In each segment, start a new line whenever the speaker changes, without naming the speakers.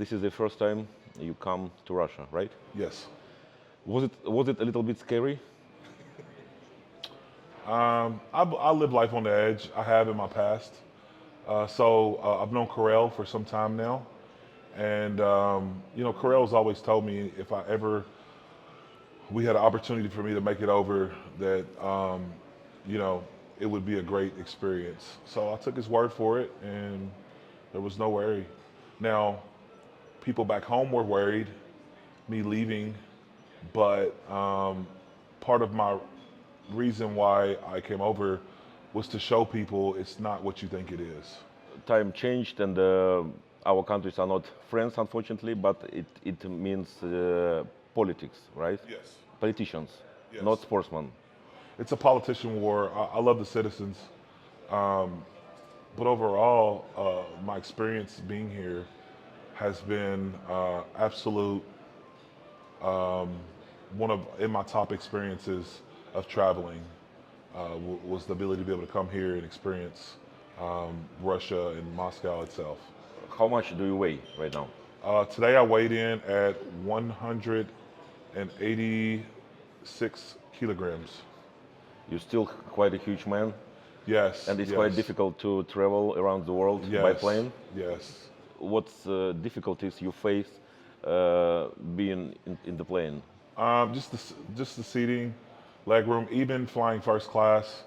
This is the first time you come to Russia, right?
Yes.
Was it a little bit scary?
I live life on the edge. I have in my past. So I've known Carell for some time now. And, Carell's always told me if I ever, we had an opportunity for me to make it over, that, you know, it would be a great experience. So I took his word for it, and there was no worry. Now, people back home were worried, me leaving, but part of my reason why I came over was to show people it's not what you think it is.
Time changed, and our countries are not friends, unfortunately, but it means politics, right?
Yes.
Politicians, not
Yes.
sportsmen.
It's a politician war. I love the citizens. But overall, my experience being here has been absolute, one of in my top experiences of traveling was the ability to be able to come here and experience Russia and Moscow itself.
How much do you weigh right now?
Today I weighed in at 186 kilograms.
You're still quite a huge man,
Yes,
and it's quite
yes,
difficult to travel around the world by
yes,
plane.
yes.
What's difficulties you face being in the plane?
Just the seating, leg room, even flying first class,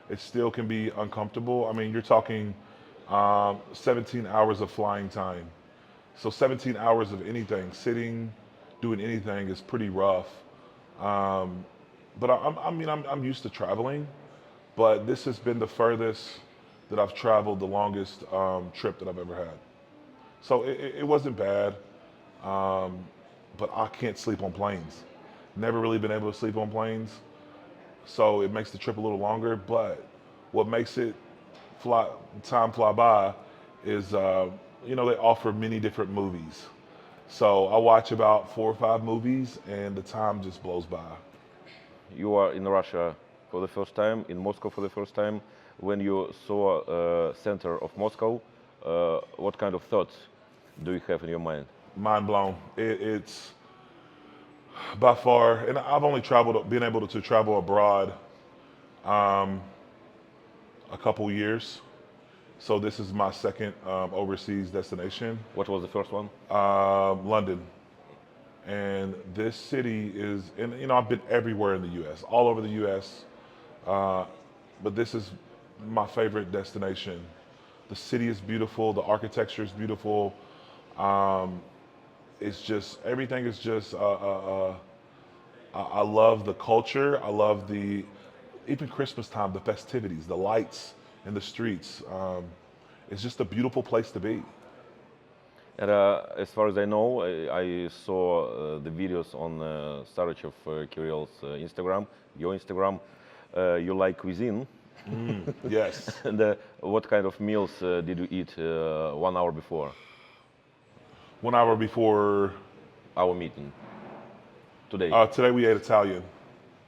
it still can be uncomfortable. I mean, you're talking 17 hours of flying time. So 17 hours of anything, sitting, doing anything is pretty rough. Um, but I'm used to traveling, but this has been the furthest that I've traveled, the longest trip that I've ever had. So it wasn't bad, um, but I can't sleep on planes. Never really been able to sleep on planes, so it makes the trip a little longer. But what makes it fly time fly by is they offer many different movies. So I watch about 4 or 5 movies, and the time just blows by.
You are in Russia for the first time, in Moscow for the first time. When you saw center of Moscow, what kind of thoughts do you have in your mind?
Mind blown. It's by far, and I've only traveled, been able to travel abroad a couple years. So this is my second overseas destination,
What was the first one?
London. And this city is, and I've been everywhere in the U.S., all over the U.S., uh, but this is my favorite destination. The city is beautiful, the architecture is beautiful. Um, it's just everything is just. I love the culture. I love the even Christmas time, the festivities, the lights in the streets. It's just a beautiful place to be.
And as far as I know, I saw the videos on Starich of Kirill's Instagram, your Instagram. You like cuisine,
Yes.
and what kind of meals did you eat 1 hour before
1 hour before
our meeting today?
today, we ate Italian.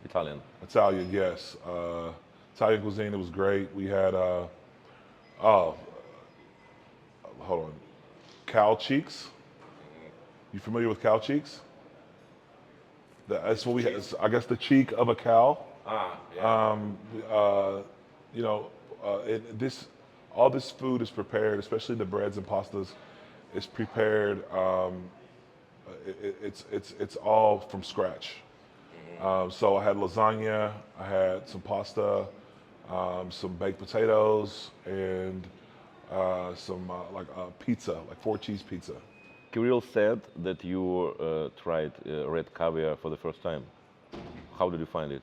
Italian.
Italian, yes. Italian cuisine. It was great. We had oh, hold on, cow cheeks. You familiar with cow cheeks? That's what we had. I guess the cheek of a cow.
Ah, yeah.
Um, uh, this all this food is prepared, especially the breads and pastas, is prepared. It's all from scratch. So I had lasagna, I had some pasta, some baked potatoes, and some pizza, like 4 cheese pizza.
Kirill said that you tried red caviar for the first time. How did you find it?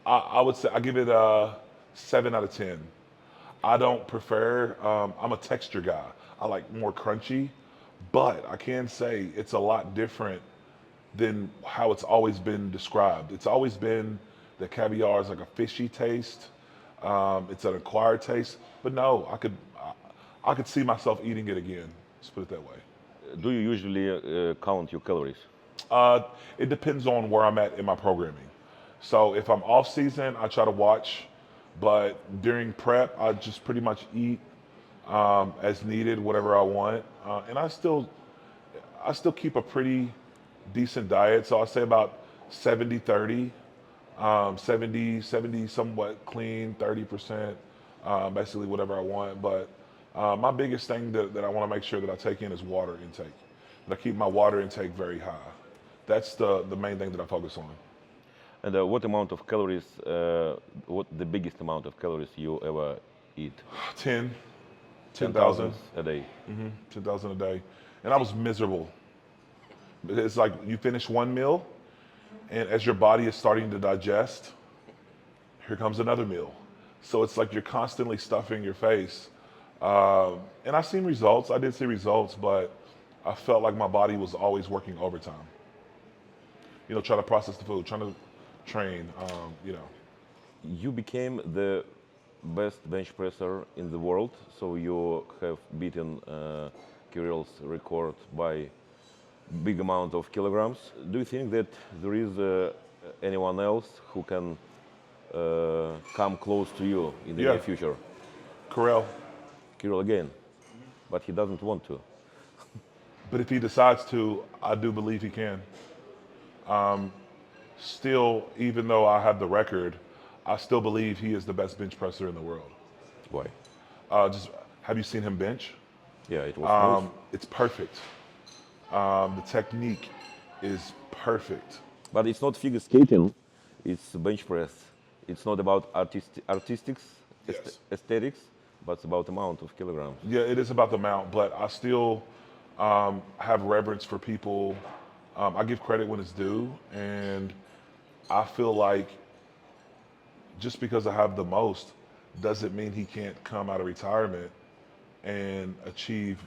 I would say I give it a 7 out of 10. I don't prefer. I'm a texture guy. I like more crunchy, but I can say it's a lot different than how it's always been described. It's always been that caviar is like a fishy taste. It's an acquired taste, but no, I could see myself eating it again. Let's put it that way.
Do you usually count your calories?
Uh, it depends on where I'm at in my programming. So if I'm off season, I try to watch, but during prep, I just pretty much eat as needed, whatever I want. And I still keep a pretty decent diet. So I say about 70-30, 70 somewhat clean, 30%, basically whatever I want. But my biggest thing that I want to make sure that I take in is water intake. And I keep my water intake very high. That's the main thing that I focus on.
And what amount of calories, what the biggest amount of calories you ever eat?
10,
10,000
10,000,
a day.
10,000 a day. And I was miserable. It's like you finish one meal, and as your body is starting to digest, here comes another meal. So it's like you're constantly stuffing your face. And I've seen results. I did see results, but I felt like my body was always working overtime. Trying to process the food, trying to train.
You became the best bench presser in the world, so you have beaten Kirill's record by big amount of kilograms. Do you think that there is anyone else who can come close to you in the
Yeah,
near future?
Corral.
Kirill again, but he doesn't want to.
But if he decides to, I do believe he can. Still, even though I have the record, I still believe he is the best bench presser in the world.
Why?
Just have you seen him bench?
Yeah, it was smooth.
It's perfect. The technique is perfect.
But it's not figure skating, it's bench press. It's not about artistics,
Yes.
aesthetics, but it's about amount of kilograms.
Yeah, it is about the mount, but I still have reverence for people. I give credit when it's due, and I feel like just because I have the most doesn't mean he can't come out of retirement and achieve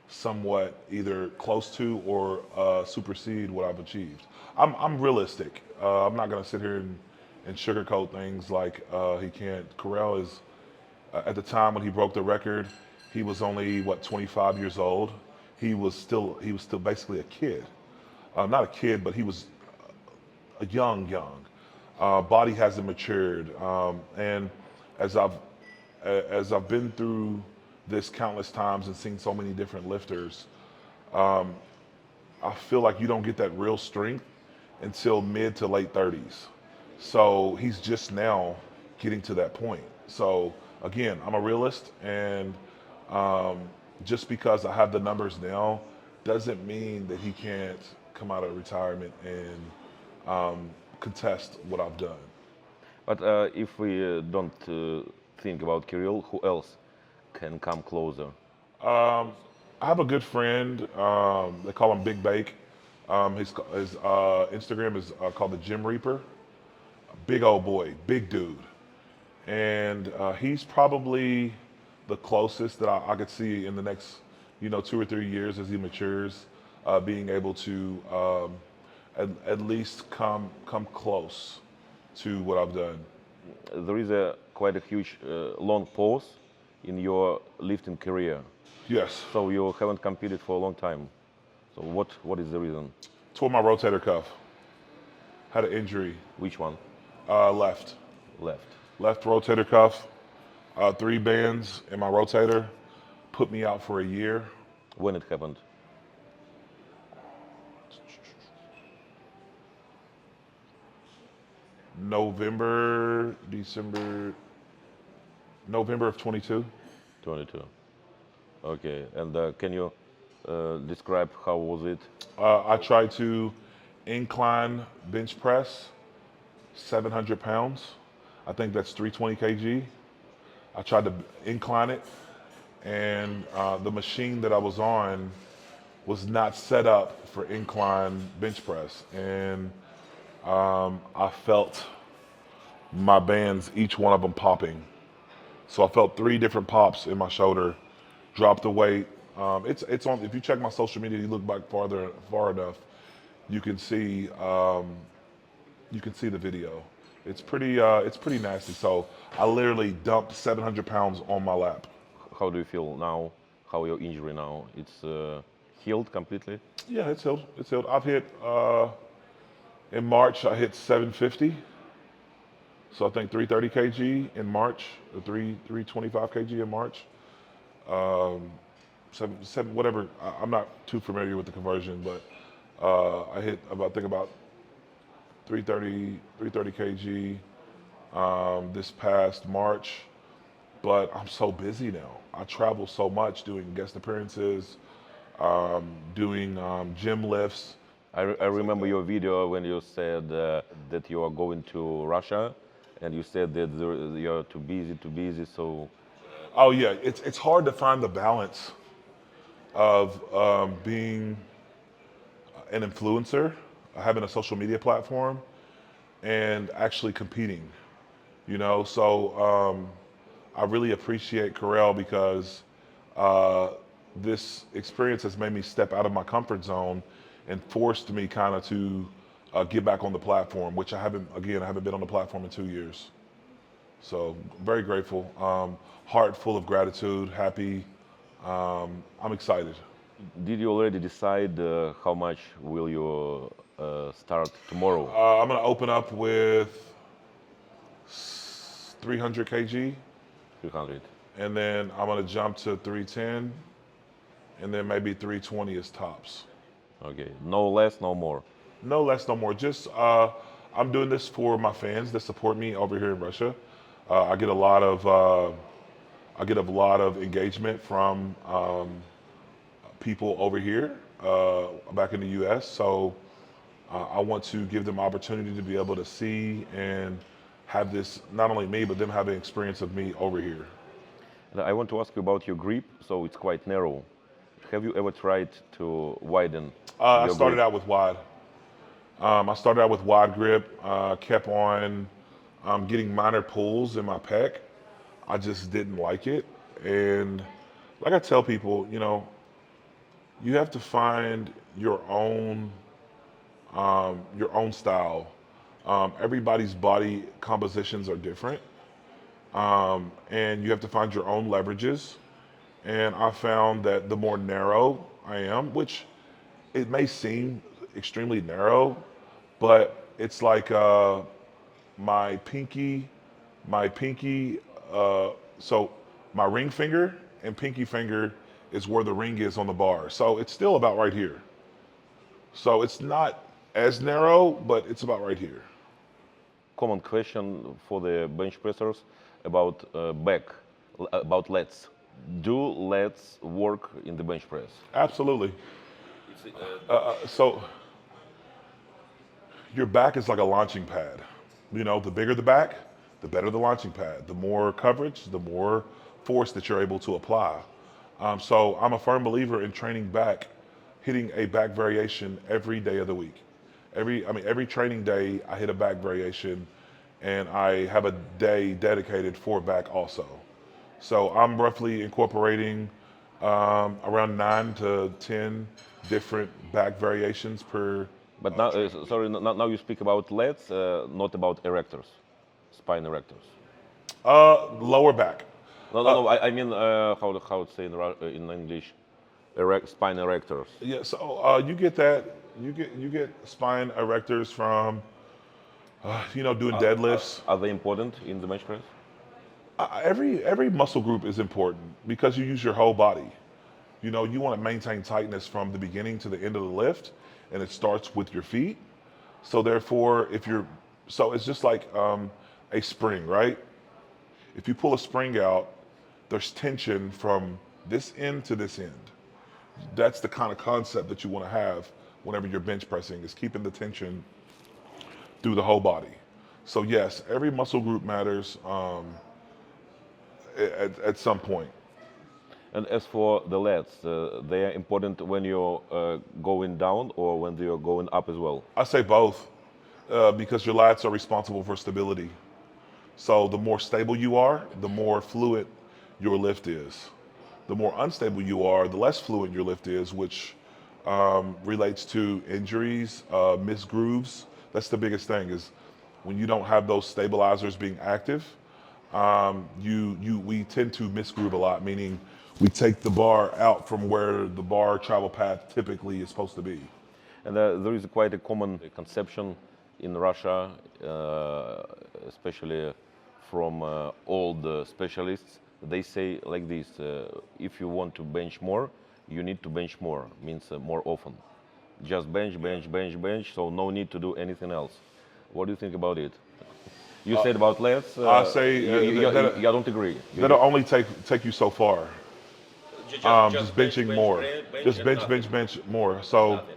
somewhat either close to or supersede what I've achieved. I'm realistic. I'm not going to sit here and sugarcoat things like he can't. Corral is, at the time when he broke the record, he was only, 25 years old. He was still basically a kid. Not a kid, but he was a young. Body hasn't matured, and as I've been through this countless times and seen so many different lifters, I feel like you don't get that real strength until mid to late 30s. So he's just now getting to that point. So again, I'm a realist, and just because I have the numbers now doesn't mean that he can't come out of retirement and contest what I've done.
But if we don't think about Kirill, who else can come closer?
I have a good friend. They call him Big Bake. His Instagram is called the Gym Reaper. Big old boy, big dude, and he's probably the closest that I could see in the next, 2 or 3 years as he matures, being able to at least come close to what I've done.
There is a quite a huge long pause in your lifting career,
Yes,
so you haven't competed for a long time. So what is the reason?
tore my rotator cuff. Had an injury.
Which one?
Left
Left.
rotator cuff. 3 bands in my rotator. Put me out for a year.
When it happened?
November of 22.
22. Okay. And can you describe how was it?
I tried to incline bench press 700 pounds. I think that's 320 kg. I tried to incline it, and the machine that I was on was not set up for incline bench press. And I felt my bands, each one of them popping. So I felt 3 different pops in my shoulder, dropped the weight. It's on. If you check my social media, you look back far enough, you can see the video. It's pretty nasty. So I literally dumped 700 pounds on my lap.
How do you feel now? How your injury now? It's healed completely?
Yeah, it's healed. It's healed. I've hit in March. I hit 750. So I think 330 kg in March, or 325 kg in March. seven, whatever. I'm not too familiar with the conversion, but I hit about, I think about 330 kg this past March. But I'm so busy now. I travel so much doing guest appearances, doing gym lifts.
I remember your video when you said that you are going to Russia, and you said that you're too busy. So
Oh yeah, it's hard to find the balance of being an influencer, having a social media platform, and actually competing. You know, so I really appreciate Corel because this experience has made me step out of my comfort zone and forced me kind of to get back on the platform, which I haven't been on the platform in 2 years. So very grateful, heart full of gratitude, happy. I'm excited.
did you already decide how much will you start tomorrow?
I'm gonna open up with 300 kg,
300.
and then I'm gonna jump to 310, and then maybe 320 is tops.
Okay, no less, no more.
No less, no more. Just I'm doing this for my fans that support me over here in Russia. I get a lot of engagement from people over here back in the U.S. So I want to give them opportunity to be able to see and have this, not only me, but them have an experience of me over here.
And I want to ask you about your grip. So it's quite narrow. Have you ever tried to widen
I
your
started
grip?
out with wide. I started out with wide grip, kept on getting minor pulls in my pec. I just didn't like it. And like I tell people, you know, you have to find your own style. Everybody's body compositions are different, and you have to find your own leverages. And I found that the more narrow I am, which it may seem extremely narrow, but it's like my pinky, my pinky, so my ring finger and pinky finger is where the ring is on the bar. So it's still about right here. So it's not as narrow, but it's about right here.
Common question for the bench pressers about back, about lats. Do lats work in the bench press?
Absolutely. So your back is like a launching pad. You know, the bigger the back, the better the launching pad. The more coverage, the more force that you're able to apply. So I'm a firm believer in training back, hitting a back variation every day of the week. Every training day I hit a back variation, and I have a day dedicated for back also. So I'm roughly incorporating around 9 to 10 different back variations per.
But now, sorry, now you speak about lats, not about erectors, spine erectors.
Lower back.
No. I mean how to say in English, spine erectors.
Yeah, so you get that. You get spine erectors from doing deadlifts.
Are they important in the bench press?
Every muscle group is important because you use your whole body. You know, you want to maintain tightness from the beginning to the end of the lift, and it starts with your feet. So therefore, so it's just like a spring, right? If you pull a spring out, there's tension from this end to this end. That's the kind of concept that you want to have whenever you're bench pressing, is keeping the tension through the whole body. So yes, every muscle group matters at some point.
And as for the lats, they are important when you're going down or when you're going up as well.
I say both because your lats are responsible for stability. So the more stable you are, the more fluid your lift is. The more unstable you are, the less fluid your lift is, which relates to injuries, missed grooves. That's the biggest thing, is when you don't have those stabilizers being active, we tend to misgroove a lot, meaning we take the bar out from where the bar travel path typically is supposed to be.
And there is quite a common conception in Russia, especially from old specialists, they say like this: if you want to bench more, you need to bench more. Means more often. Just bench, bench, bench, bench. So no need to do anything else. What do you think about it? You said about less.
I say
You don't agree.
that'll only take you so far. Just
Bench,
benching
bench,
more.
bench,
Just
and
bench,
nothing.
bench, bench more. So
Nothing.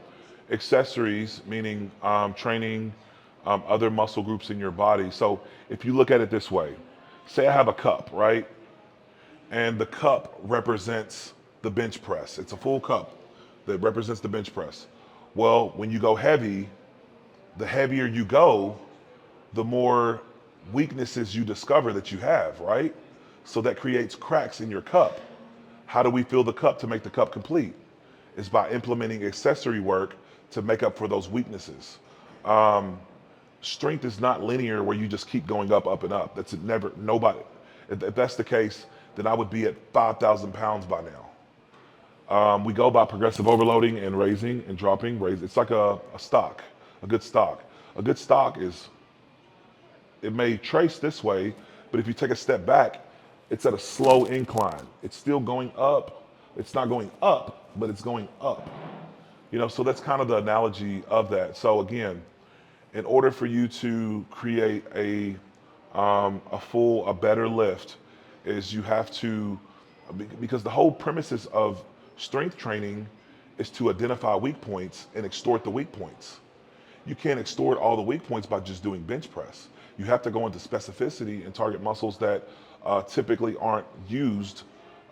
accessories, meaning training other muscle groups in your body. So if you look at it this way, say I have a cup, right? And the cup represents the bench press. It's a full cup that represents the bench press. Well, when you go heavy, the heavier you go, the more weaknesses you discover that you have, right? So that creates cracks in your cup. How do we fill the cup to make the cup complete? It's by implementing accessory work to make up for those weaknesses. Strength is not linear where you just keep going up, up, and up. That's never, nobody. If that's the case, then I would be at 5,000 pounds by now. We go by progressive overloading and raising and dropping, raise. It's like a stock, a good stock. A good stock is, it may trace this way, but if you take a step back, it's at a slow incline. It's still going up. It's not going up, but it's going up. You know, so that's kind of the analogy of that. So again, in order for you to create a better lift, is you have to, because the whole premises of strength training is to identify weak points and extort the weak points. You can't extort all the weak points by just doing bench press. You have to go into specificity and target muscles that typically aren't used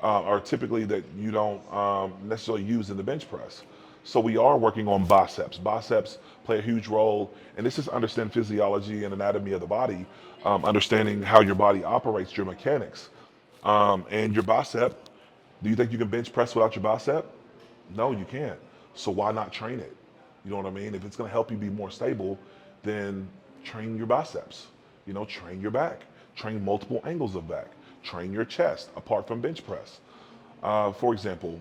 or typically that you don't necessarily use in the bench press. So we are working on biceps. Biceps play a huge role, and this is understand physiology and anatomy of the body, understanding how your body operates, your mechanics. And your bicep, do you think you can bench press without your bicep? No, you can't. So why not train it? You know what I mean? If it's going to help you be more stable, then train your biceps. You know, train your back. Train multiple angles of back. Train your chest apart from bench press. For example,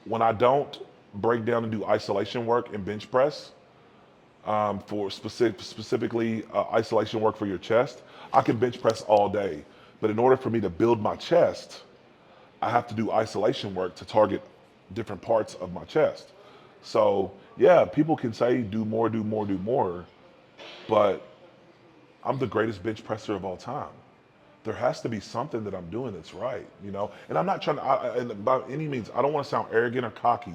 when I don't break down and do isolation work in bench press, for specifically isolation work for your chest, I can bench press all day. But in order for me to build my chest, I have to do isolation work to target different parts of my chest. So yeah, people can say do more, do more, do more, but I'm the greatest bench presser of all time. There has to be something that I'm doing that's right, you know? And I'm not trying to, and by any means, I don't want to sound arrogant or cocky.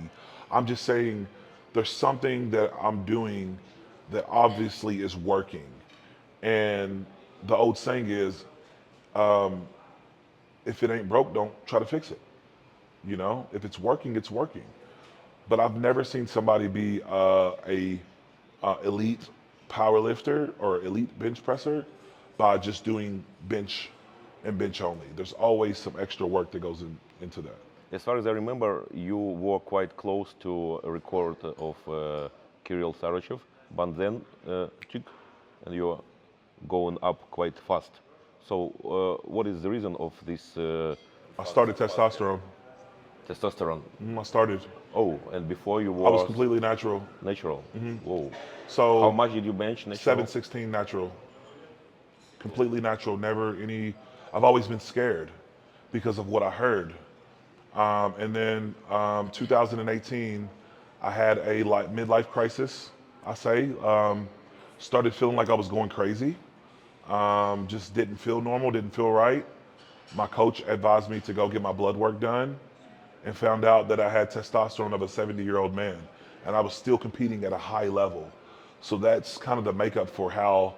I'm just saying there's something that I'm doing that obviously is working. And the old saying is, if it ain't broke, don't try to fix it. You know, if it's working, it's working. But I've never seen somebody be a elite power lifter or elite bench presser by just doing bench and bench only. There's always some extra work that goes into that.
As far as I remember, you were quite close to a record of Kirill Sarachev, but then tick, and you're going up quite fast. So, what is the reason of this
I started testosterone.
testosterone?
I started.
Oh, and before you
I was
were
completely natural.
natural. Whoa. How
So
much did you bench natural?
716 natural. Completely natural. Never any. I've always been scared because of what I heard. And then 2018, I had a like midlife crisis. I say started feeling like I was going crazy. Just didn't feel normal. Didn't feel right. My coach advised me to go get my blood work done, and found out that I had testosterone of a 70-year-old man, and I was still competing at a high level. So that's kind of the makeup for how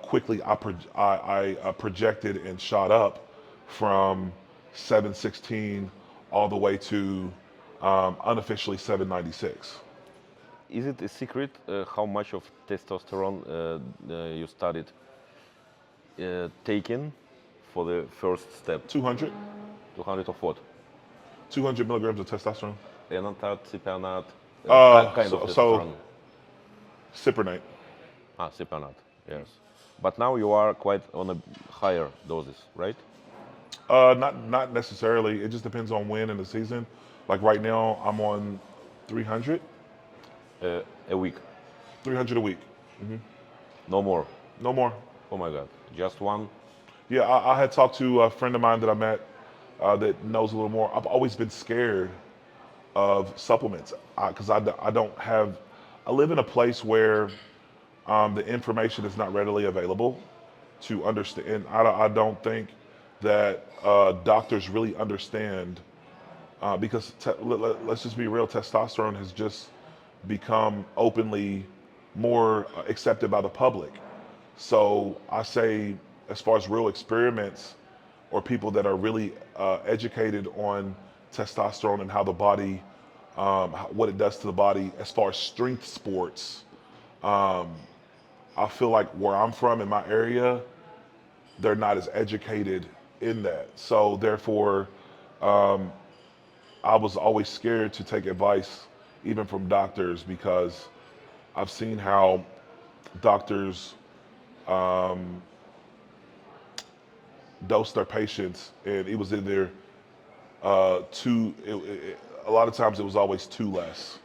quickly I projected and shot up from 716 all the way to unofficially 796.
Is it a secret how much of testosterone you started taking for the first step?
200,
200 of what?
200 milligrams of testosterone.
Enantat, cypionat, kind of
So
testosterone.
Cypernate.
Ah, cypionat, yes. But now you are quite on a higher doses, right?
Not necessarily. It just depends on when in the season. Like right now, I'm on 300,
A week,
300 a week.
no more.
No more.
Oh my God, just one.
Yeah, I had talked to a friend of mine that I met that knows a little more. I've always been scared of supplements because I don't have, I live in a place where the information is not readily available to understand. And I don't think that doctors really understand because let's just be real, testosterone has just become openly more accepted by the public. So I say, as far as real experiments or people that are really educated on testosterone and how the body, what it does to the body, as far as strength sports, I feel like where I'm from in my area, they're not as educated in that. So therefore, I was always scared to take advice, even from doctors, because I've seen how doctors dose their patients, and it was either a lot of times it was always too less,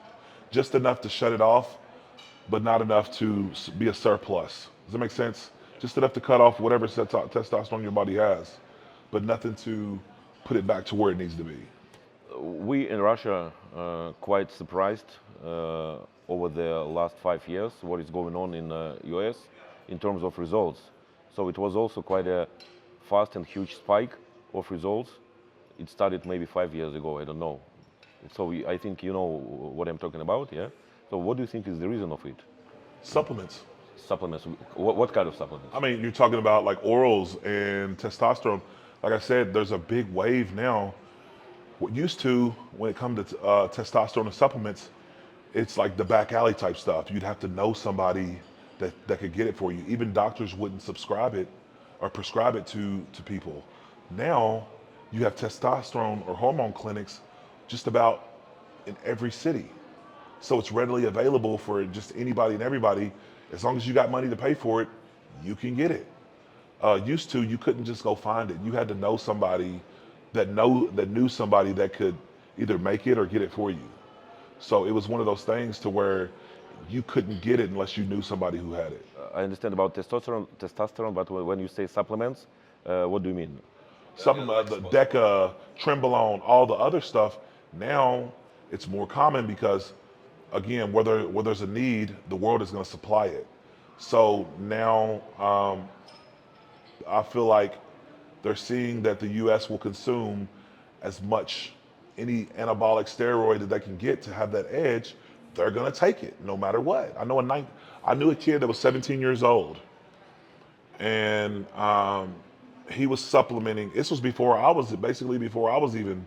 just enough to shut it off, but not enough to be a surplus. Does that make sense? Just enough to cut off whatever testosterone your body has, but nothing to put it back to where it needs to be.
We in Russia quite surprised over the last 5 years what is going on in US in terms of results. So it was also quite a fast and huge spike of results. It started maybe 5 years ago, I don't know. So I think you know what I'm talking about, yeah? So what do you think is the reason of it?
Supplements.
Supplements, what kind of supplements?
I mean, you're talking about like orals and testosterone. Like I said, there's a big wave now. What used to, when it comes to testosterone and supplements, it's like the back alley type stuff. You'd have to know somebody that could get it for you. Even doctors wouldn't subscribe it or prescribe it to people. Now, you have testosterone or hormone clinics just about in every city. So it's readily available for just anybody and everybody. As long as you got money to pay for it, you can get it. Used to, you couldn't just go find it. You had to know somebody that knew somebody that could either make it or get it for you. So it was one of those things to where you couldn't get it unless you knew somebody who had it.
I understand about testosterone, but when you say supplements, what do you mean?
Supplement, the Deca, Trenbolone, all the other stuff. Now it's more common because, again, where there's a need, the world is going to supply it. So now I feel like they're seeing that the U.S. will consume as much any anabolic steroid that they can get to have that edge. They're going to take it no matter what. I knew a kid that was 17 years old, and he was supplementing. This was before I was even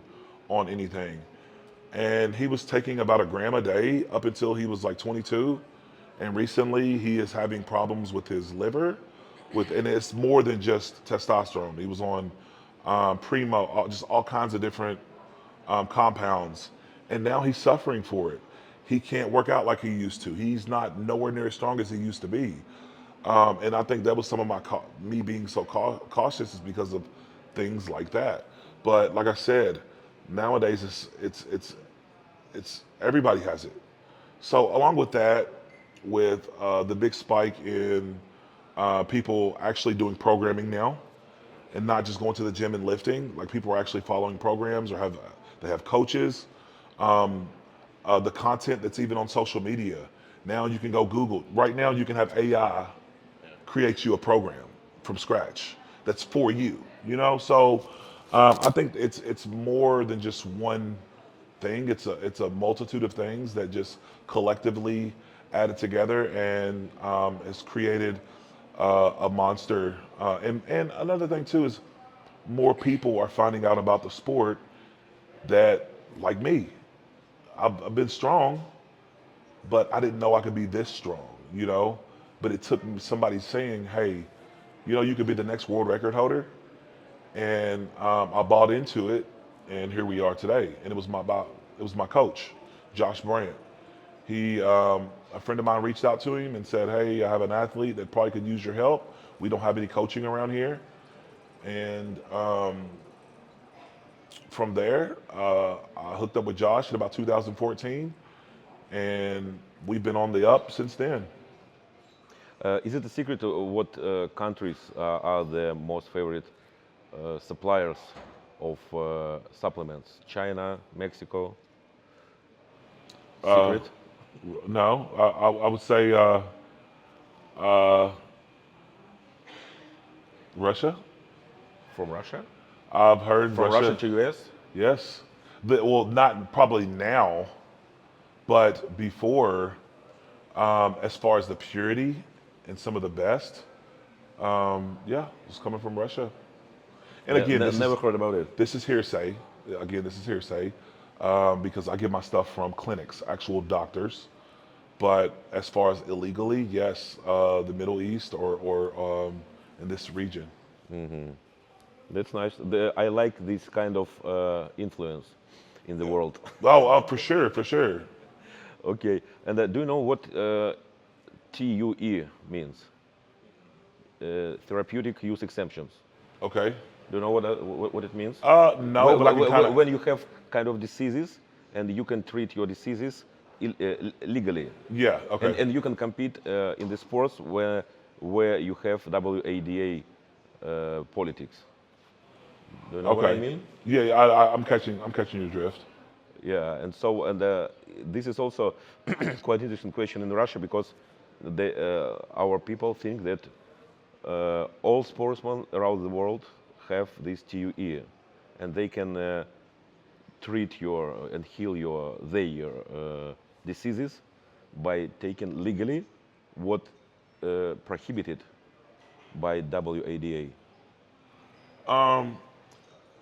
on anything, and he was taking about a gram a day up until he was like 22, and recently he is having problems with his liver, and it's more than just testosterone. He was on Primo, just all kinds of different compounds, and now he's suffering for it. He can't work out like he used to. He's not nowhere near as strong as he used to be. And I think that was some of me being so cautious is because of things like that. But like I said, nowadays it's everybody has it. So along with that, with the big spike in people actually doing programming now, and not just going to the gym and lifting, like people are actually following programs or they have coaches. The content that's even on social media. Now you can go Google. Right now you can have AI create you a program from scratch that's for you. You know, so I think it's more than just one thing. It's a multitude of things that just collectively added together and has created a monster. And another thing too is more people are finding out about the sport that, like me, I've been strong, but I didn't know I could be this strong, you know? But it took somebody saying, hey, you know, you could be the next world record holder. And I bought into it, and here we are today. And it was my coach, Josh Brandt. A friend of mine reached out to him and said, hey, I have an athlete that probably could use your help. We don't have any coaching around here. And from there, I hooked up with Josh in about 2014, and we've been on the up since then.
Is it a secret what countries are the most favorite suppliers of supplements? China, Mexico?
Uh,
Secret
no, I would say uh, Russia.
from Russia?
I've heard
From Russia
Russia.
to US?
Yes. Well, not probably now, but before, as far as the purity and some of the best, yeah, it's coming from Russia. And again,
Never heard about it.
this is hearsay. Again, this is hearsay because I get my stuff from clinics, actual doctors. But as far as illegally, yes, the Middle East or in this region.
That's nice. I like this kind of influence in the world.
Oh, for sure, for sure.
Okay, and do you know what TUE means? Therapeutic use exemptions.
Okay.
Do you know what it means?
No, but I can kind of.
When you have kind of diseases and you can treat your diseases legally,
Yeah. Okay.
and you can compete in the sports where you have WADA politics. Do you know what I
Okay.
mean?
Yeah, I'm catching your drift.
Yeah, this is also quite interesting question in Russia because our people think that all sportsmen around the world have this TUE, and they can treat your and heal their diseases by taking legally what prohibited by WADA.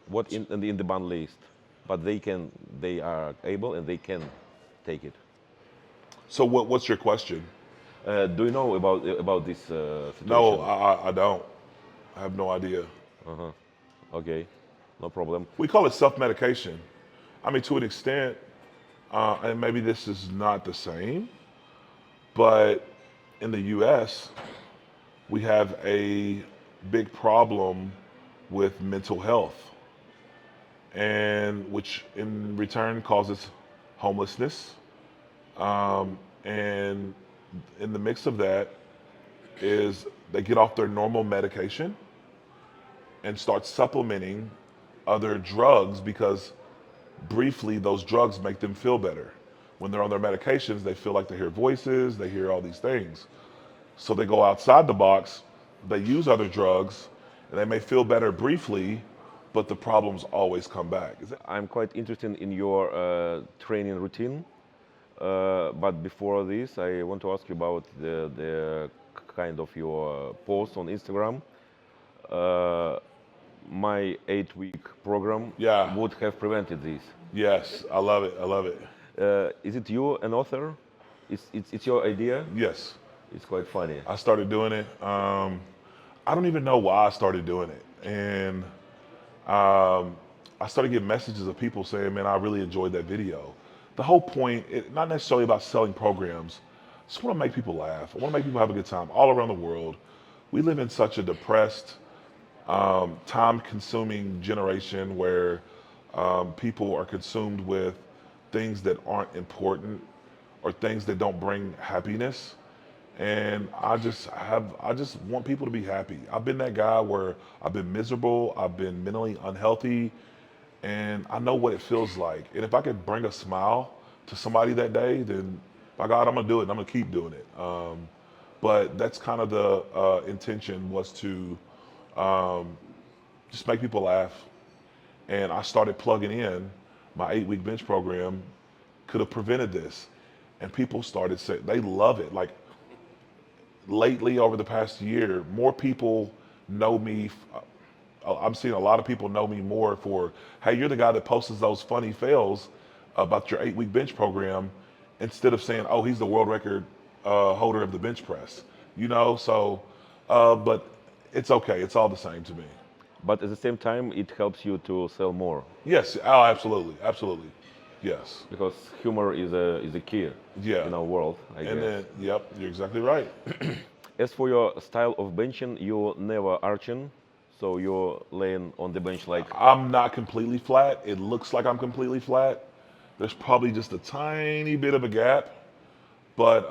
What in the ban list, but they are able and they can take it.
So what's your question?
Do you know about this
No,
situation?
I don't. I have no idea.
Okay, no problem.
We call it self-medication. I mean, to an extent, and maybe this is not the same, but in the U.S., we have a big problem with mental health, and which in return causes homelessness. And in the mix of that is they get off their normal medication and start supplementing other drugs because briefly those drugs make them feel better. When they're on their medications, they feel like they hear voices, they hear all these things. So they go outside the box, they use other drugs, and they may feel better briefly, but the problems always come back.
I'm quite interested in your training routine, but before this, I want to ask you about the kind of your post on Instagram. Uh, my 8-week program
Yeah.
would have prevented this.
Yes, I love it. I love it.
Is it you, an author? It's your idea?
Yes,
It's quite funny.
I started doing it. I don't even know why I started doing it. And I started getting messages of people saying, man, I really enjoyed that video. The whole point, not necessarily about selling programs, I just want to make people laugh. I want to make people have a good time all around the world. We live in such a depressed, time-consuming generation where people are consumed with things that aren't important or things that don't bring happiness. And I just want people to be happy. I've been that guy where I've been miserable, I've been mentally unhealthy, and I know what it feels like. And if I could bring a smile to somebody that day, then by God, I'm gonna do it and I'm gonna keep doing it. But that's kind of the intention, was to just make people laugh. And I started plugging in my 8-week bench program could have prevented this. And people started saying they love it. Like lately, over the past year, more people know me. I'm seeing a lot of people know me more for, hey, you're the guy that posts those funny fails about your 8-week bench program, instead of saying, oh, he's the world record holder of the bench press. You know, so, but it's okay. It's all the same to me.
But at the same time, it helps you to sell more
Yes, oh, absolutely, absolutely. Yes.
because humor is a key
Yeah.
in our world, I
And
guess.
then, yep, you're exactly right.
As for your style of benching, you never arching, so you're laying on the bench like
I'm not completely flat. It looks like I'm completely flat. There's probably just a tiny bit of a gap. But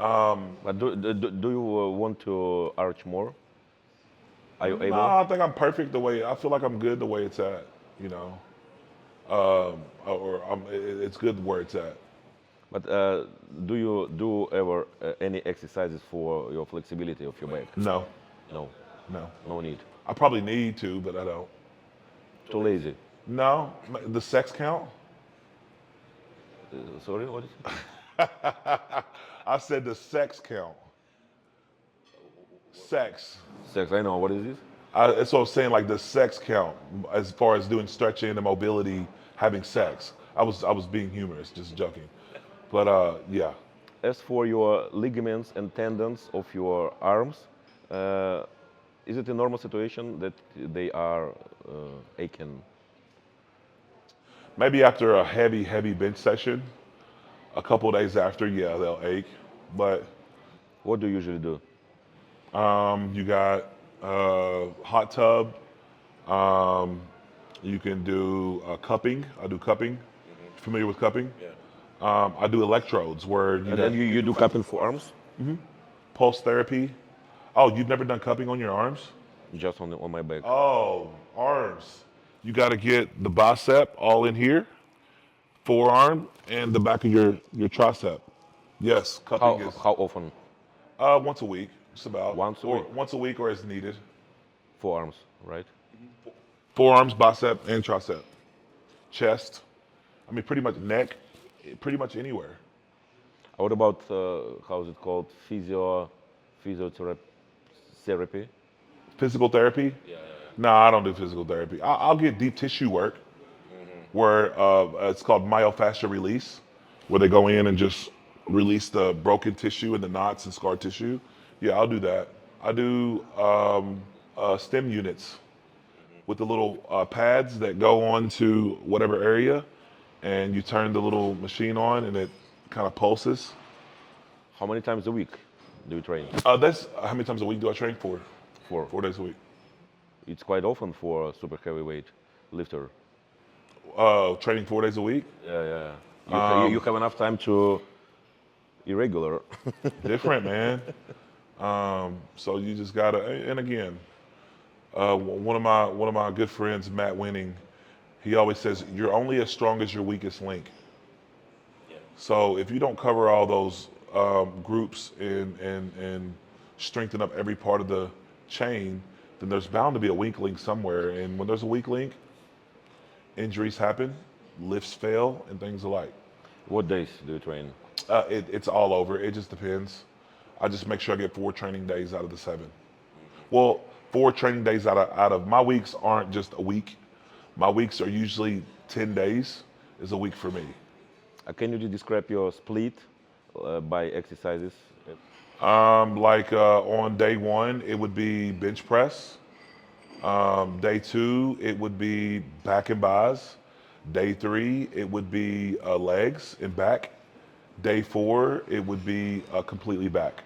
But do you want to arch more? Are you
no,
able?
I think I'm perfect the way. I feel like I'm good the way it's at. You know, or it's good where it's at.
But do you do ever any exercises for your flexibility of your back?
No,
No,
no.
no need.
I probably need to, but I don't.
Too lazy.
No, the sex count.
Sorry, what is it?
I said the sex count. Sex.
Sex, I know. What is this?
That's what I'm saying. Like the sex count, as far as doing stretching and mobility, having sex. I was being humorous, just joking. But yeah.
As for your ligaments and tendons of your arms, uh, is it a normal situation that they are aching?
Maybe after a heavy bench session, a couple of days after, yeah, they'll ache. But
What do you usually do?
you got hot tub. Um, you can do cupping. I do cupping. Familiar with cupping? I do electrodes where you
And
got
then you do cupping for arms,
pulse therapy. Oh, you've never done cupping on your arms?
just on my back.
Oh, arms. You got to get the bicep all in here, forearm, and the back of your tricep. Yes, cupping is
How often?
once a week. Just about
Once a
or
week.
once a week or as needed.
Forearms, right?
Forearms, bicep, and tricep. Chest. I mean, pretty much neck. Pretty much anywhere.
What about how is it called? Physiotherapy. Therapy.
Physical therapy. No, I don't do physical therapy. I'll get deep tissue work, where it's called myofascial release, where they go in and just release the broken tissue and the knots and scar tissue. Yeah, I'll do that. I do stem units with the little pads that go on to whatever area, and you turn the little machine on, and it kind of pulses.
How many times a week do you train?
That's how many times a week do I train for?
For
4 days a week.
it's quite often for a super heavyweight lifter.
Training 4 days a week.
Yeah, yeah. You have enough time to irregular.
Different, man. So you just gotta. And again, one of my good friends, Matt Winning, he always says you're only as strong as your weakest link. So if you don't cover all those groups and strengthen up every part of the chain, then there's bound to be a weak link somewhere. And when there's a weak link, injuries happen, lifts fail, and things alike.
What days do you train?
It's all over. It just depends. I just make sure I get 4 training days out of the 7. Well, 4 training days out of my weeks aren't just a week. My weeks are usually 10 days is a week for me.
Can you describe your split by exercises?
Like on day 1, it would be bench press. Day 2, it would be back and bis. Day 3, it would be legs and back. Day 4, it would be completely back.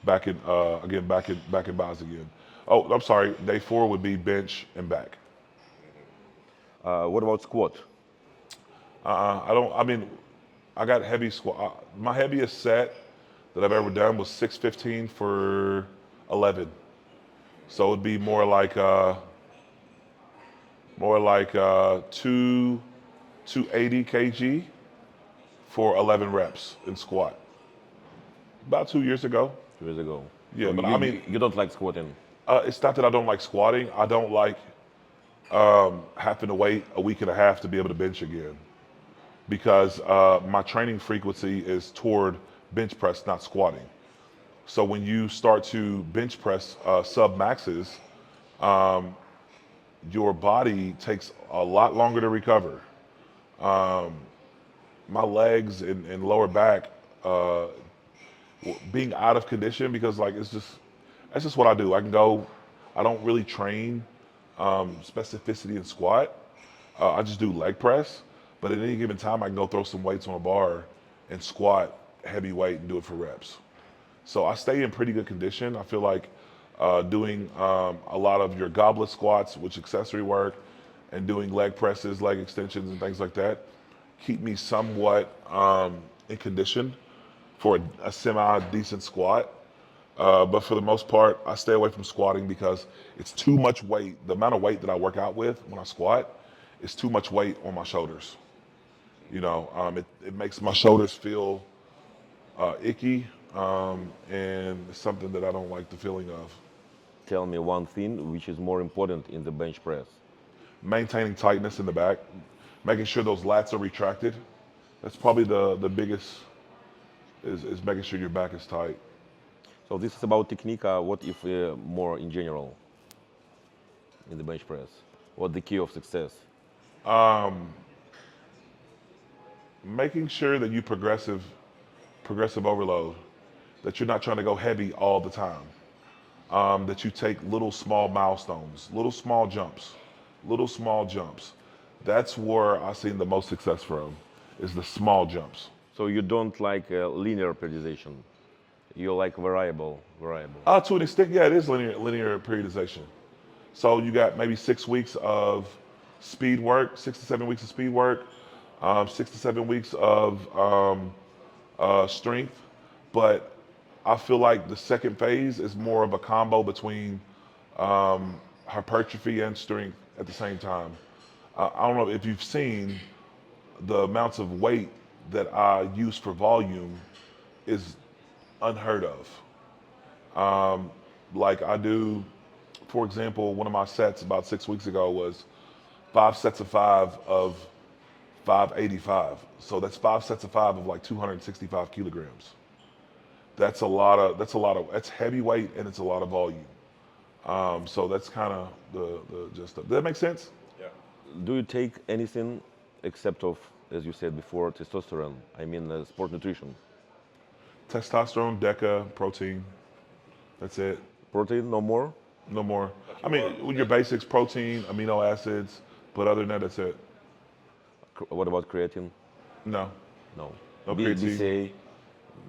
Back and again, back and bis again. Oh, I'm sorry. Day 4 would be bench and back.
What about squat?
I don't. I mean, I got heavy squat. My heaviest set that I've ever done was 615 for 11. So it'd be more like 280 kg for 11 reps in squat. About 2 years ago.
2 years ago.
Yeah,
So
but
you,
I mean,
you don't like squatting.
it's not that I don't like squatting. I don't like having to wait a week and a half to be able to bench again, because my training frequency is toward bench press, not squatting. So when you start to bench press sub maxes, your body takes a lot longer to recover. My legs and lower back being out of condition, because like that's just what I do. I can go. I don't really train specificity in squat. I just do leg press. But at any given time, I can go throw some weights on a bar and squat heavy weight and do it for reps. So I stay in pretty good condition. I feel like doing a lot of your goblet squats, which accessory work, and doing leg presses, leg extensions, and things like that, keep me somewhat in condition for a semi-decent squat. But for the most part, I stay away from squatting because it's too much weight. The amount of weight that I work out with when I squat is too much weight on my shoulders. It makes my shoulders feel icky, and it's something that I don't like the feeling of.
Tell me one thing which is more important in the bench press.
Maintaining tightness in the back, making sure those lats are retracted. That's probably the biggest, is making sure your back is tight.
So this is about technique. What if more in general in the bench press? What the key of success?
Making sure that you progressive overload, that you're not trying to go heavy all the time. That you take little small milestones, little small jumps. That's where I've seen the most success from, is the small jumps.
So you don't like linear periodization. You like variable.
To an extent, yeah, it is linear periodization. So you got maybe 6 weeks of speed work, 6 to 7 weeks of speed work, 6 to 7 weeks of strength. But I feel like the second phase is more of a combo between hypertrophy and strength at the same time. I don't know if you've seen the amounts of weight that I use for volume is unheard of. Like I do, for example, one of my sets about 6 weeks ago was 5 sets of 585. So that's 5 sets of 5 of like 265 kilograms. That's heavy weight and it's a lot of volume. So that's kind of the gist of. Does that make sense?
Do you take anything except of, as you said before, testosterone? I mean, sport nutrition.
Testosterone, deca, protein. That's it.
Protein, no more.
No more. I mean, with your basics, protein, amino acids, but other than that, that's it.
What about creatine?
No.
No.
No creatine.
BCA.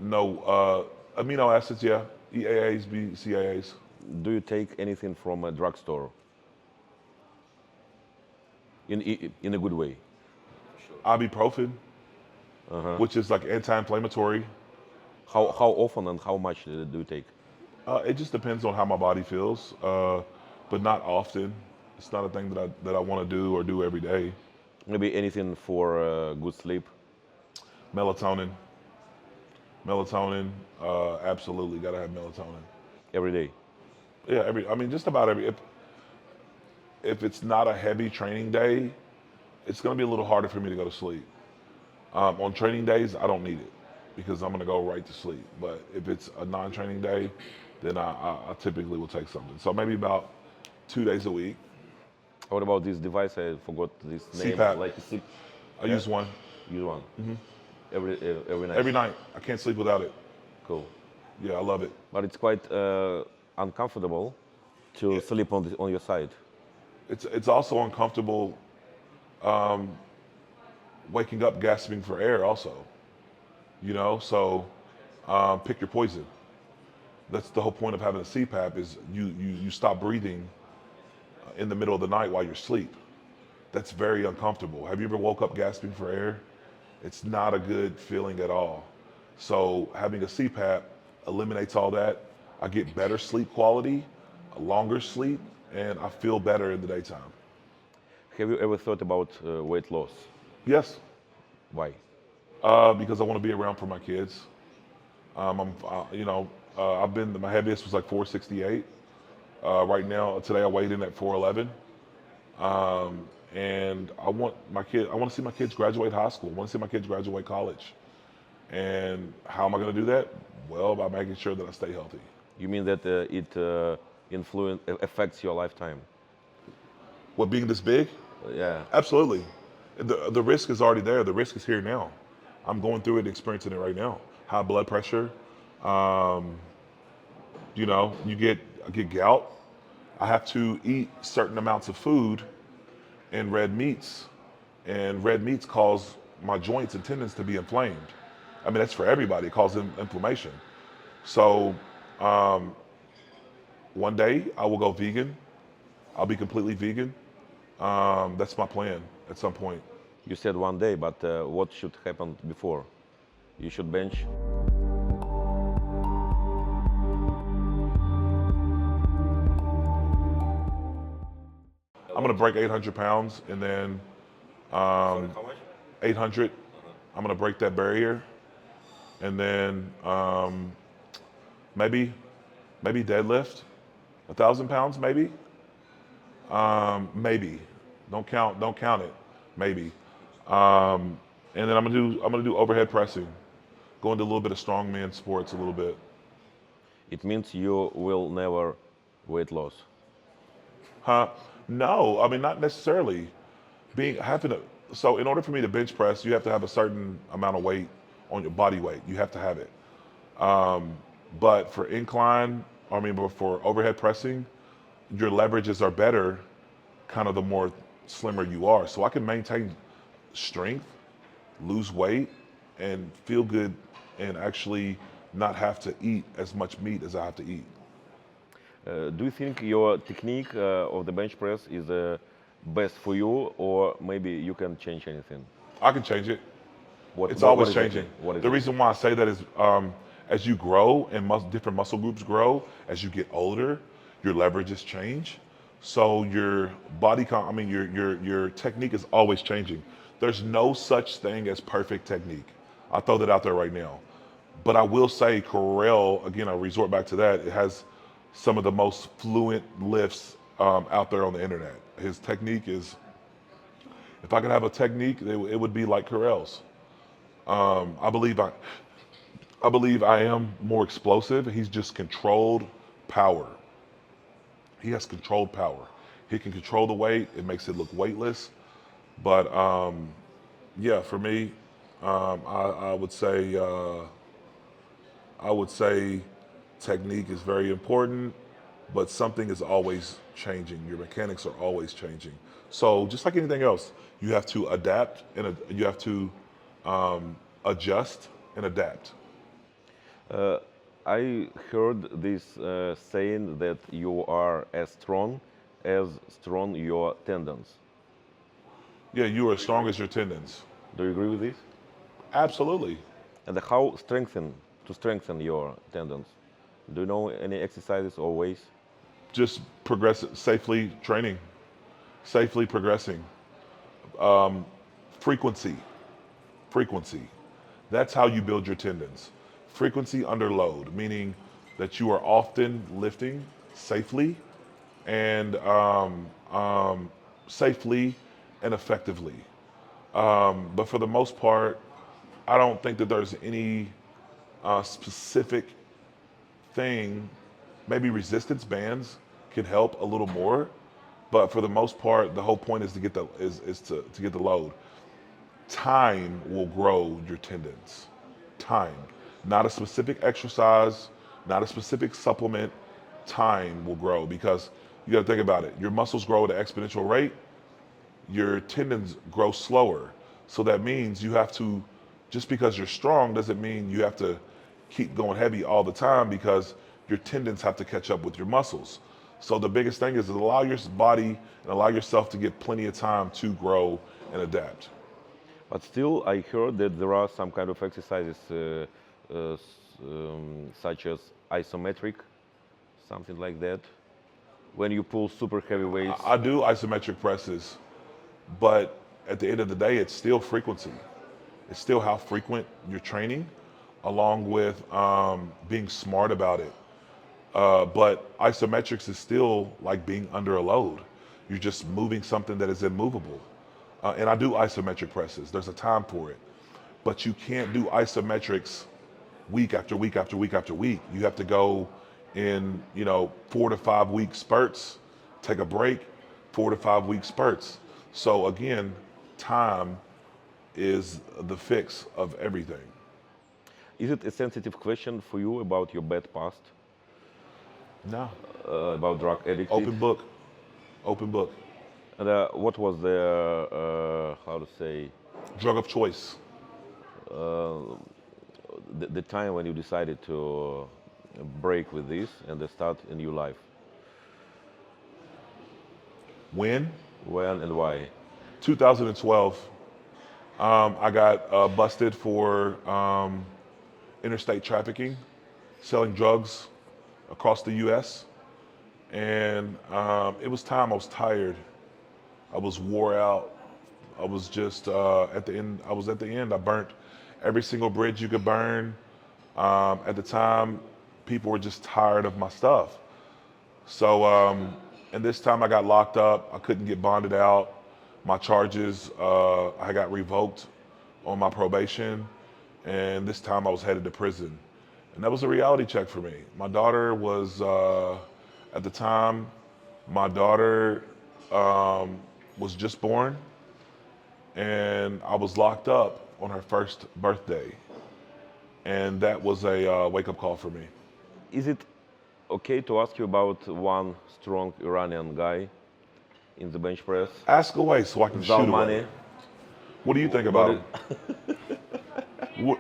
No amino acids, yeah. EAAs, BCAAs.
Do you take anything from a drugstore? In a good way.
Ibuprofen, which is like anti-inflammatory.
How often and how much do you take?
It just depends on how my body feels, but not often. It's not a thing that I want to do or do every day.
Maybe anything for good sleep.
Melatonin. Absolutely got to have melatonin.
Every day.
Yeah, just about every. If it's not a heavy training day, it's going to be a little harder for me to go to sleep. On training days, I don't need it because I'm going to go right to sleep. But if it's a non-training day, then I typically will take something. So maybe about 2 days a week.
What about this device? I forgot this name.
CPAP.
Like
I use one.
Use one. Every night.
Every night. I can't sleep without it.
Cool.
Yeah, I love it.
But it's quite uncomfortable to sleep on your side.
It's also uncomfortable waking up gasping for air also. So pick your poison. That's the whole point of having a CPAP is you stop breathing in the middle of the night while you're asleep. That's very uncomfortable. Have you ever woke up gasping for air? It's not a good feeling at all. So having a CPAP eliminates all that. I get better sleep quality, a longer sleep, and I feel better in the daytime.
Have you ever thought about weight loss?
Yes,
Why?
because I want to be around for my kids. My heaviest was like 468. Right now, today I weighed in at 411. And I want to see my kids graduate high school. I want to see my kids graduate college. And how am I going to do that? Well, by making sure that I stay healthy.
You mean that it affects your lifetime?
What, being this big?
Yeah.
Absolutely. The risk is already there. The risk is here now. I'm going through it, experiencing it right now. High blood pressure. I get gout. I have to eat certain amounts of food and red meats. And red meats cause my joints and tendons to be inflamed. I mean, that's for everybody. It causes inflammation. So one day I will go vegan. I'll be completely vegan. That's my plan at some point.
You said one day, but what should happen before? You should bench.
I'm gonna break 800 pounds, and then
Sorry, how much?
800. I'm gonna break that barrier, and then maybe deadlift 1,000 pounds, maybe. Maybe. Don't count it. Maybe. And then I'm gonna do overhead pressing. Go into a little bit of strongman sports a little bit.
It means you will never weight loss.
Huh? No, I mean not necessarily. Being having a so in order for me to bench press, you have to have a certain amount of weight on your body weight. You have to have it. But for incline, but for overhead pressing, your leverages are better kind of the more slimmer you are. So I can maintain strength, lose weight, and feel good and actually not have to eat as much meat as I have to eat.
Do you think your technique of the bench press is best for you, or maybe you can change anything?
I can change it.
What,
It's
what, what
always
exactly?
changing.
What is
The
it?
reason why I say that is as you grow and different muscle groups grow, as you get older, your leverages change. So your your technique is always changing. There's no such thing as perfect technique. I'll throw that out there right now. But I will say Corel, again, I resort back to that, it has some of the most fluent lifts out there on the internet. His technique is, if I could have a technique, it would be like Corel's. I believe I am more explosive. He's just controlled power. He has controlled power. He can control the weight. It makes it look weightless. But yeah, for me, I would say technique is very important, but something is always changing. Your mechanics are always changing. So just like anything else, you have to adapt and you have to adjust and adapt.
I heard this saying that you are as strong your tendons.
Yeah, you are as strong as your tendons.
Do you agree with this?
Absolutely.
And how strengthen your tendons? Do you know any exercises or ways?
Just progress safely training, safely progressing. Frequency, frequency. That's how you build your tendons. Frequency under load, meaning that you are often lifting safely and safely and effectively. But for the most part, I don't think that there's any specific thing. Maybe resistance bands could help a little more, but for the most part, the whole point is to get to get the load. Time will grow your tendons. Time, not a specific exercise, not a specific supplement. Time will grow because you got to think about it. Your muscles grow at an exponential rate. Your tendons grow slower. So that means you have to, just because you're strong doesn't mean you have to keep going heavy all the time because your tendons have to catch up with your muscles. So the biggest thing is to allow your body and allow yourself to get plenty of time to grow and adapt.
But still, I heard that there are some kind of exercises such as isometric, something like that, when you pull super heavy weights.
I do isometric presses, but at the end of the day, it's still frequency. It's still how frequent you're training, along with being smart about it. But isometrics is still like being under a load. You're just moving something that is immovable. And I do isometric presses. There's a time for it. But you can't do isometrics week after week after week after week. You have to go in, 4 to 5 week spurts, take a break, 4 to 5 week spurts. So again, time is the fix of everything.
Is it a sensitive question for you about your bad past,
No.
about drug addicted?
Open book. Open book.
And what was the, how to say,
Drug of choice.
the time when you decided to break with this and start a new life?
When?
When and why?
2012. I got busted for interstate trafficking, selling drugs across the U.S. And it was time. I was tired. I was wore out. I was just at the end. I was at the end. I burnt every single bridge you could burn. At the time, people were just tired of my stuff. So, and this time I got locked up. I couldn't get bonded out. My charges, I got revoked on my probation, and this time I was headed to prison. And that was a reality check for me. My daughter was, at the time, my daughter was just born, and I was locked up on her first birthday. And that was a wake-up call for me.
Is it okay to ask you about one strong Iranian guy in the bench press?
Ask away so I can shoot
Zalmani.
away. What do you think about him? What-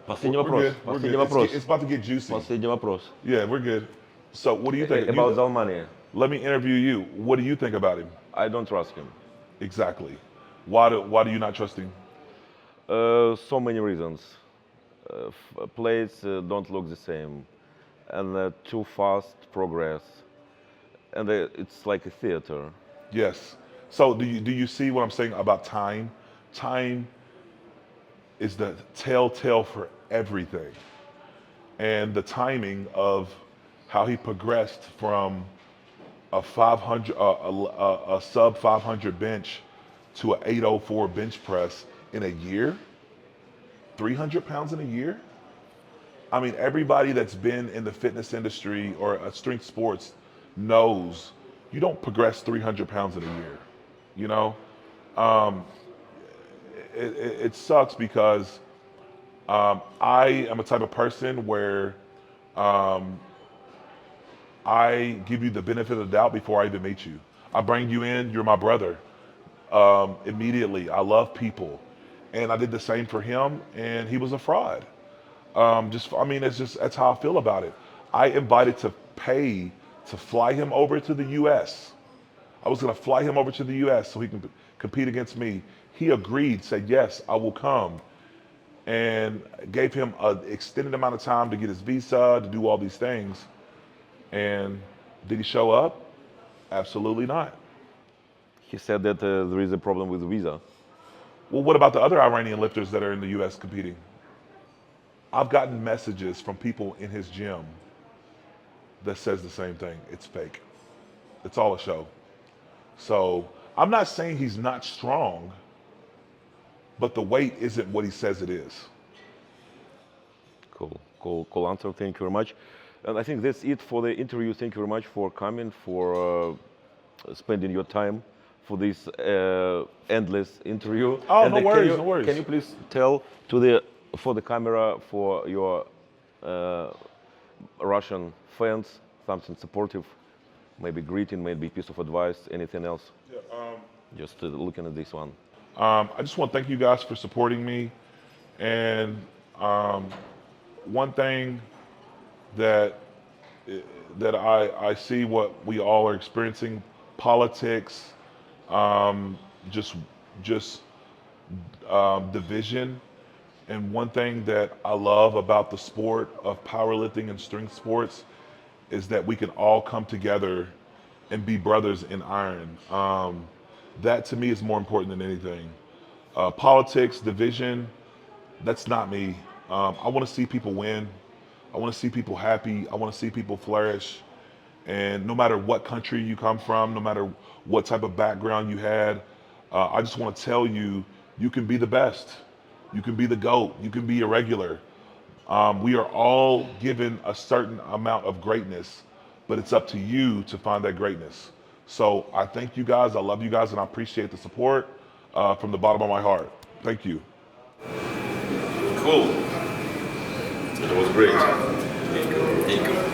Последний
We're
вопрос.
good. We're
Последний
good.
вопрос.
It's about to get juicy.
Последний вопрос.
Yeah, we're good. So what do you think?
About Zalmani.
Let me interview you. What do you think about him?
I don't trust him.
Exactly. Why do you not trust him?
So many reasons. Plays don't look the same, and too fast progress, and it's like a theater.
Yes. So do you see what I'm saying about time? Time is the telltale for everything. And the timing of how he progressed from a 500 a sub 500 bench to an 804 bench press in a year, 300 pounds in a year. I mean, everybody that's been in the fitness industry or strength sports knows you don't progress 300 pounds in a year. You know, it sucks because I am a type of person where I give you the benefit of the doubt before I even meet you. I bring you in, you're my brother. Immediately, I love people. And I did the same for him, and he was a fraud. That's how I feel about it. I invited to pay to fly him over to the U.S. I was going to fly him over to the U.S. so he can compete against me. He agreed, said, yes, I will come, and gave him an extended amount of time to get his visa, to do all these things. And did he show up? Absolutely not.
He said that there is a problem with the visa.
Well, what about the other Iranian lifters that are in the U.S. competing? I've gotten messages from people in his gym that says the same thing. It's fake. It's all a show. So I'm not saying he's not strong, but the weight isn't what he says it is.
Cool answer. Thank you very much. And I think that's it for the interview. Thank you very much for coming, for spending your time for this endless interview.
Oh,
and
no worries, no worries.
Can you please tell for the camera, for your Russian fans, something supportive, maybe greeting, maybe piece of advice, anything else?
Yeah,
Just looking at this one.
I just want to thank you guys for supporting me. And one thing that I see what we all are experiencing, politics, division. And one thing that I love about the sport of powerlifting and strength sports is that we can all come together and be brothers in iron. That to me is more important than anything. Politics, division, that's not me. I want to see people win. I want to see people happy. I want to see people flourish. And no matter what country you come from, no matter what type of background you had, I just want to tell you, you can be the best. You can be the GOAT. You can be a regular. We are all given a certain amount of greatness, but it's up to you to find that greatness. So I thank you guys. I love you guys, and I appreciate the support from the bottom of my heart. Thank you.
Cool. It was great. Thank you.